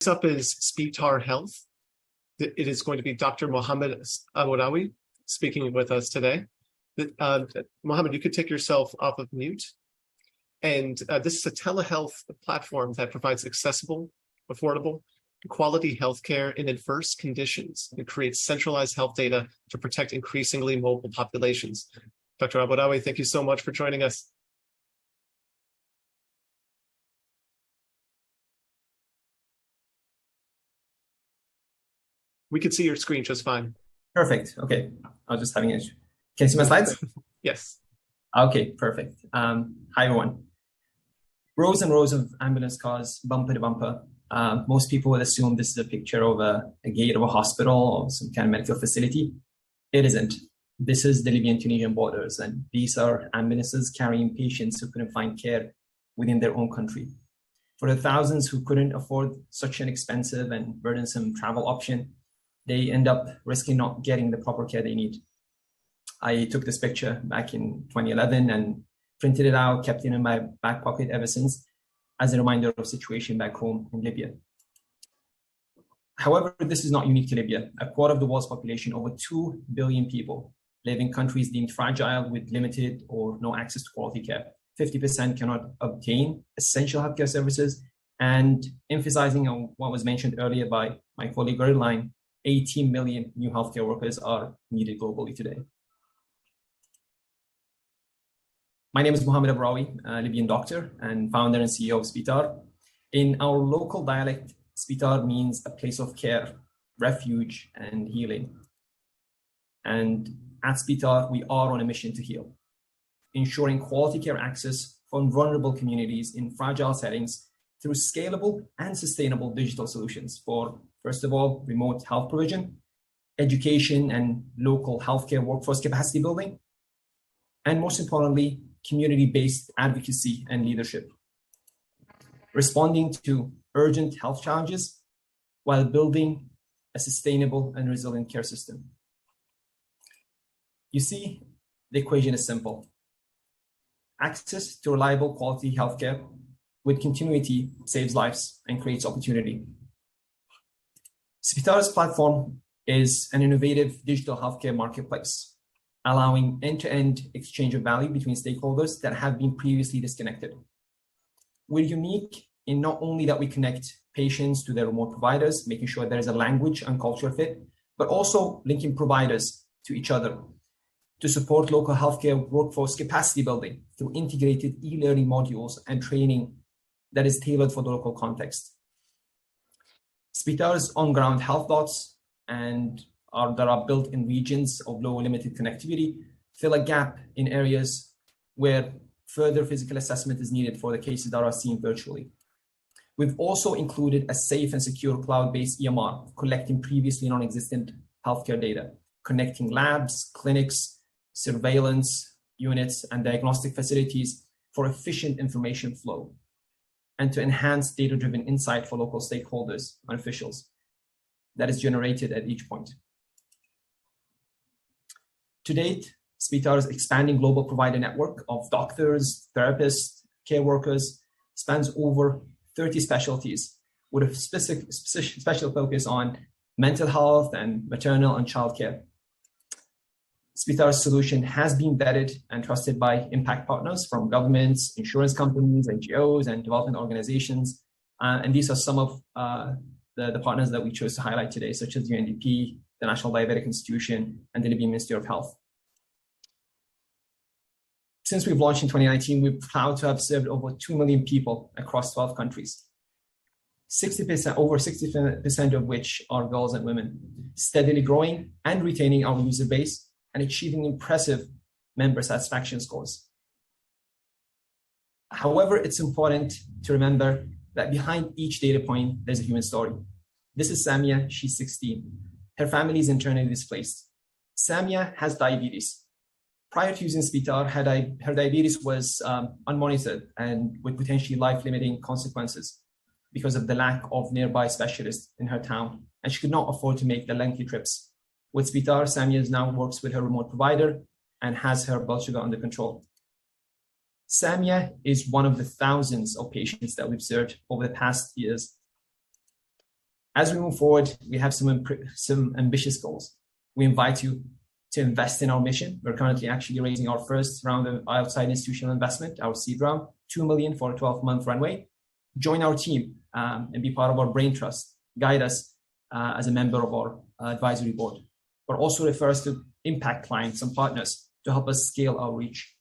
Next up is Speetar Health. It is going to be Dr. Mohamed Aburawi speaking with us today. Mohamed, you could take yourself off of mute. And this is a telehealth platform that provides accessible, affordable, quality healthcare in adverse conditions and creates centralized health data to protect increasingly mobile populations. Dr. Aburawi, thank you so much for joining us. We could see your screen just fine. Perfect. Okay. I was just having an issue. Can you see my slides? Yes. Okay, perfect. Hi, everyone. Rows and rows of ambulance cars, bumper to bumper. Most people would assume this is a picture of a gate of a hospital or some kind of medical facility. It isn't. This is the Libyan-Tunisian borders, and these are ambulances carrying patients who couldn't find care within their own country. For the thousands who couldn't afford such an expensive and burdensome travel option, they end up risking not getting the proper care they need. I took this picture back in 2011 and printed it out, kept it in my back pocket ever since, as a reminder of the situation back home in Libya. However, this is not unique to Libya. A quarter of the world's population, over 2 billion people, live in countries deemed fragile with limited or no access to quality care. 50% cannot obtain essential healthcare services, and emphasizing on what was mentioned earlier by my colleague Earline, 18 million new healthcare workers are needed globally today. My name is Mohamed Aburawi, a Libyan doctor and founder and CEO of Speetar. In our local dialect, Speetar means a place of care, refuge, and healing. And at Speetar, we are on a mission to heal, ensuring quality care access for vulnerable communities in fragile settings through scalable and sustainable digital solutions for, first of all, remote health provision, education and local healthcare workforce capacity building, and most importantly, community-based advocacy and leadership, responding to urgent health challenges while building a sustainable and resilient care system. You see, the equation is simple. Access to reliable quality healthcare with continuity saves lives and creates opportunity. Speetar's platform is an innovative digital healthcare marketplace, allowing end-to-end exchange of value between stakeholders that have been previously disconnected. We're unique in not only that we connect patients to their remote providers, making sure there is a language and cultural fit, but also linking providers to each other to support local healthcare workforce capacity building through integrated e-learning modules and training that is tailored for the local context. Speetar's on-ground health dots that are built in regions of low or limited connectivity fill a gap in areas where further physical assessment is needed for the cases that are seen virtually. We've also included a safe and secure cloud-based EMR, collecting previously non-existent healthcare data, connecting labs, clinics, surveillance units, and diagnostic facilities for efficient information flow, and to enhance data-driven insight for local stakeholders and officials that is generated at each point. To date, Speetar's expanding global provider network of doctors, therapists, care workers spans over 30 specialties with a special focus on mental health and maternal and child care. Speetar's solution has been vetted and trusted by impact partners from governments, insurance companies, NGOs, and development organizations. And these are some of the partners that we chose to highlight today, such as UNDP, the National Diabetic Institution, and the Libyan Ministry of Health. Since we've launched in 2019, we're proud to have served over 2 million people across 12 countries. Over 60% of which are girls and women, steadily growing and retaining our user base and achieving impressive member satisfaction scores. However, it's important to remember that behind each data point, there's a human story. This is Samia, she's 16. Her family is internally displaced. Samia has diabetes. Prior to using Speetar, her diabetes was unmonitored and with potentially life-limiting consequences because of the lack of nearby specialists in her town, and she could not afford to make the lengthy trips. With Speetar, Samia now works with her remote provider and has her blood sugar under control. Samia is one of the thousands of patients that we've served over the past years. As we move forward, we have some ambitious goals. We invite you to invest in our mission. We're currently actually raising our first round of outside institutional investment, our seed round, $2 million for a 12-month runway. Join our team and be part of our brain trust. Guide us as a member of our advisory board, but also refer us to impact clients and partners to help us scale our reach.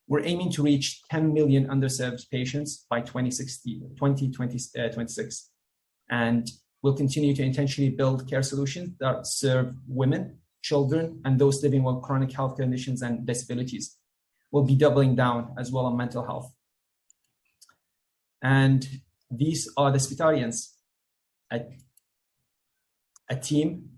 We're aiming to reach 10 million underserved patients by 2026. And we'll continue to intentionally build care solutions that serve women, children, and those living with chronic health conditions and disabilities. We'll be doubling down as well on mental health. And these are the Speetarians, a team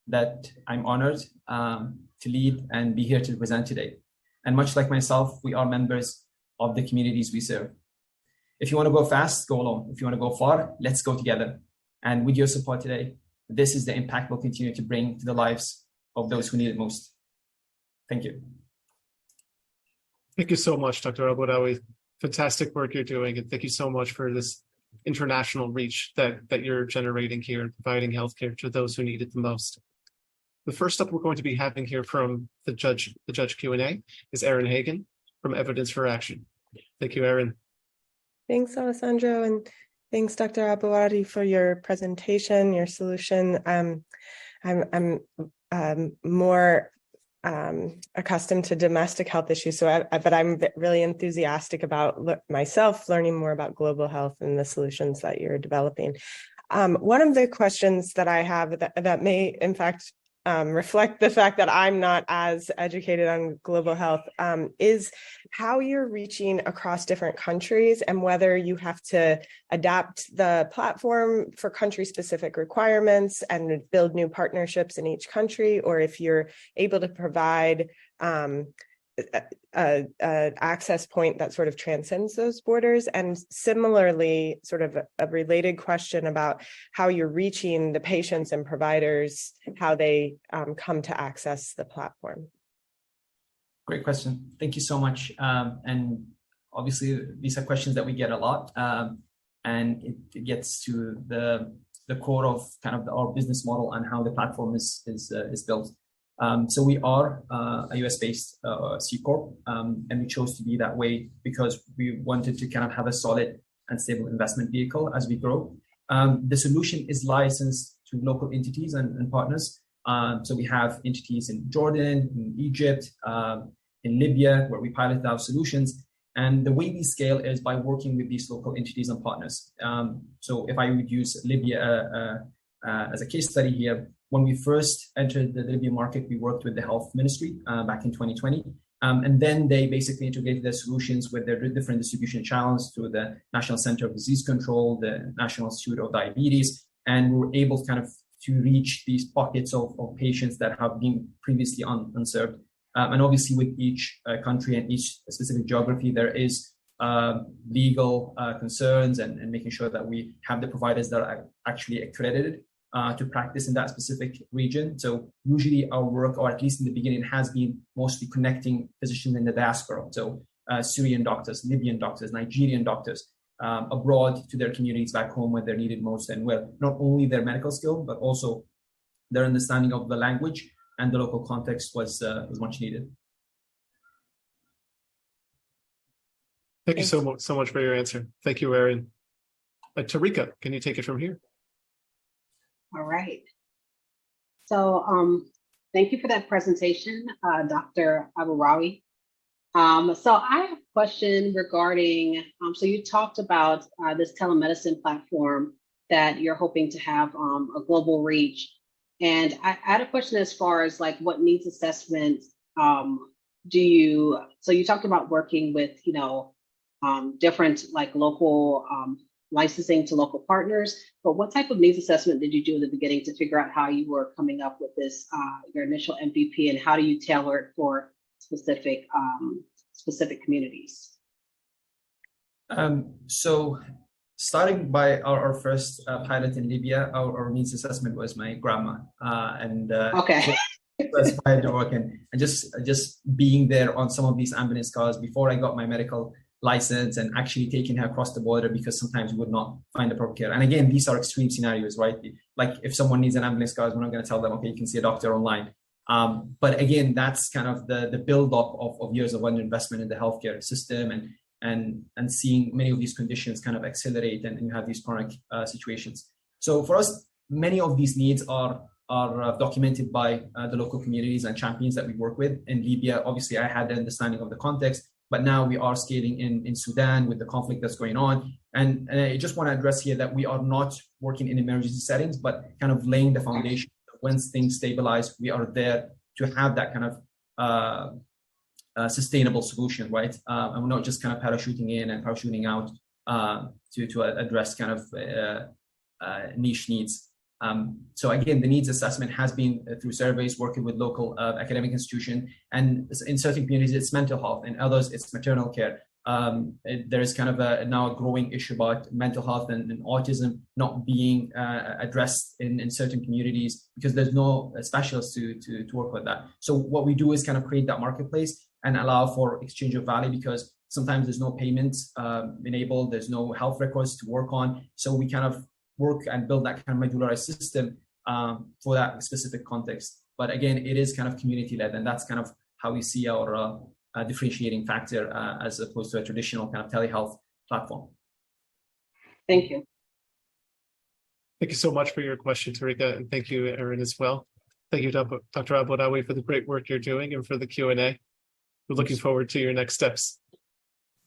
that I'm honored to lead and be here to present today. And much like myself, we are members of the communities we serve. If you want to go fast, go alone. If you want to go far, let's go together. And with your support today, this is the impact we'll continue to bring to the lives of those who need it most. Thank you. Thank you so much, Dr. Aburawi. Fantastic work you're doing. And thank you so much for this international reach that you're generating here and providing healthcare to those who need it the most. The first up we're going to be having here from the judge Q&A is Erin Hagan from Evidence for Action. Thank you, Erin. Thanks, Alessandro, and thanks, Dr. Aburawi, for your presentation, your solution. I'm more accustomed to domestic health issues, but I'm really enthusiastic about myself learning more about global health and the solutions that you're developing. One of the questions that I have that may, in fact, reflect the fact that I'm not as educated on global health is how you're reaching across different countries and whether you have to adapt the platform for country-specific requirements and build new partnerships in each country, or if you're able to provide an access point that sort of transcends those borders. And similarly, sort of a related question about how you're reaching the patients and providers, how they come to access the platform. Great question. Thank you so much. And obviously, these are questions that we get a lot, and it gets to the core of kind of our business model and how the platform is built. So we are a US-based C Corp, and we chose to be that way because we wanted to kind of have a solid and stable investment vehicle as we grow. The solution is licensed to local entities and partners. So we have entities in Jordan, in Egypt, in Libya, where we piloted our solutions. And the way we scale is by working with these local entities and partners. So if I would use Libya as a case study here, when we first entered the Libyan market, we worked with the health ministry back in 2020. And then they basically integrated their solutions with their different distribution channels through the National Center of Disease Control, the National Institute of Diabetes, and we were able to kind of to reach these pockets of patients that have been previously unserved. And obviously with each country and each specific geography, there is legal concerns and making sure that we have the providers that are actually accredited to practice in that specific region. So usually our work, or at least in the beginning, has been mostly connecting physicians in the diaspora. So Syrian doctors, Libyan doctors, Nigerian doctors abroad to their communities back home where they're needed most, and where not only their medical skill, but also their understanding of the language and the local context was much needed. Thank you so much for your answer. Thank you, Erin. Tarika, can you take it from here? All right. So thank you for that presentation, Dr. Aburawi. So I have a question regarding, so you talked about this telemedicine platform that you're hoping to have a global reach. And I had a question as far as like what needs assessment so you talked about working with, different like local licensing to local partners, but what type of needs assessment did you do in the beginning to figure out how you were coming up with this, your initial MVP, and how do you tailor it for specific communities? So starting by our first pilot in Libya, our needs assessment was my grandma, and okay. That's why I work and just being there on some of these ambulance cars before I got my medical license and actually taking her across the border because sometimes we would not find the proper care. And again, these are extreme scenarios, right? Like if someone needs an ambulance car, we're not going to tell them, okay, you can see a doctor online. But again, that's kind of the build-up of years of underinvestment in the healthcare system and seeing many of these conditions kind of accelerate and you have these chronic situations. So for us, many of these needs are documented by the local communities and champions that we work with. In Libya, obviously, I had the understanding of the context, but now we are scaling in Sudan with the conflict that's going on. And I just want to address here that we are not working in emergency settings, but kind of laying the foundation. Once things stabilize, we are there to have that kind of sustainable solution, right? And we're not just kind of parachuting in and parachuting out to address kind of niche needs. So again, the needs assessment has been through surveys, working with local academic institutions, and in certain communities, it's mental health, in others, it's maternal care. There is kind of now a growing issue about mental health and autism not being addressed in certain communities because there's no specialists to work with that. So what we do is kind of create that marketplace and allow for exchange of value because sometimes there's no payments enabled, there's no health records to work on. So we kind of work and build that kind of modularized system for that specific context. But again, it is kind of community-led, and that's kind of how we see our differentiating factor as opposed to a traditional kind of telehealth platform. Thank you. Thank you so much for your question, Tarika, and thank you, Erin, as well. Thank you, Dr. Aburawi, for the great work you're doing and for the Q&A. We're looking forward to your next steps.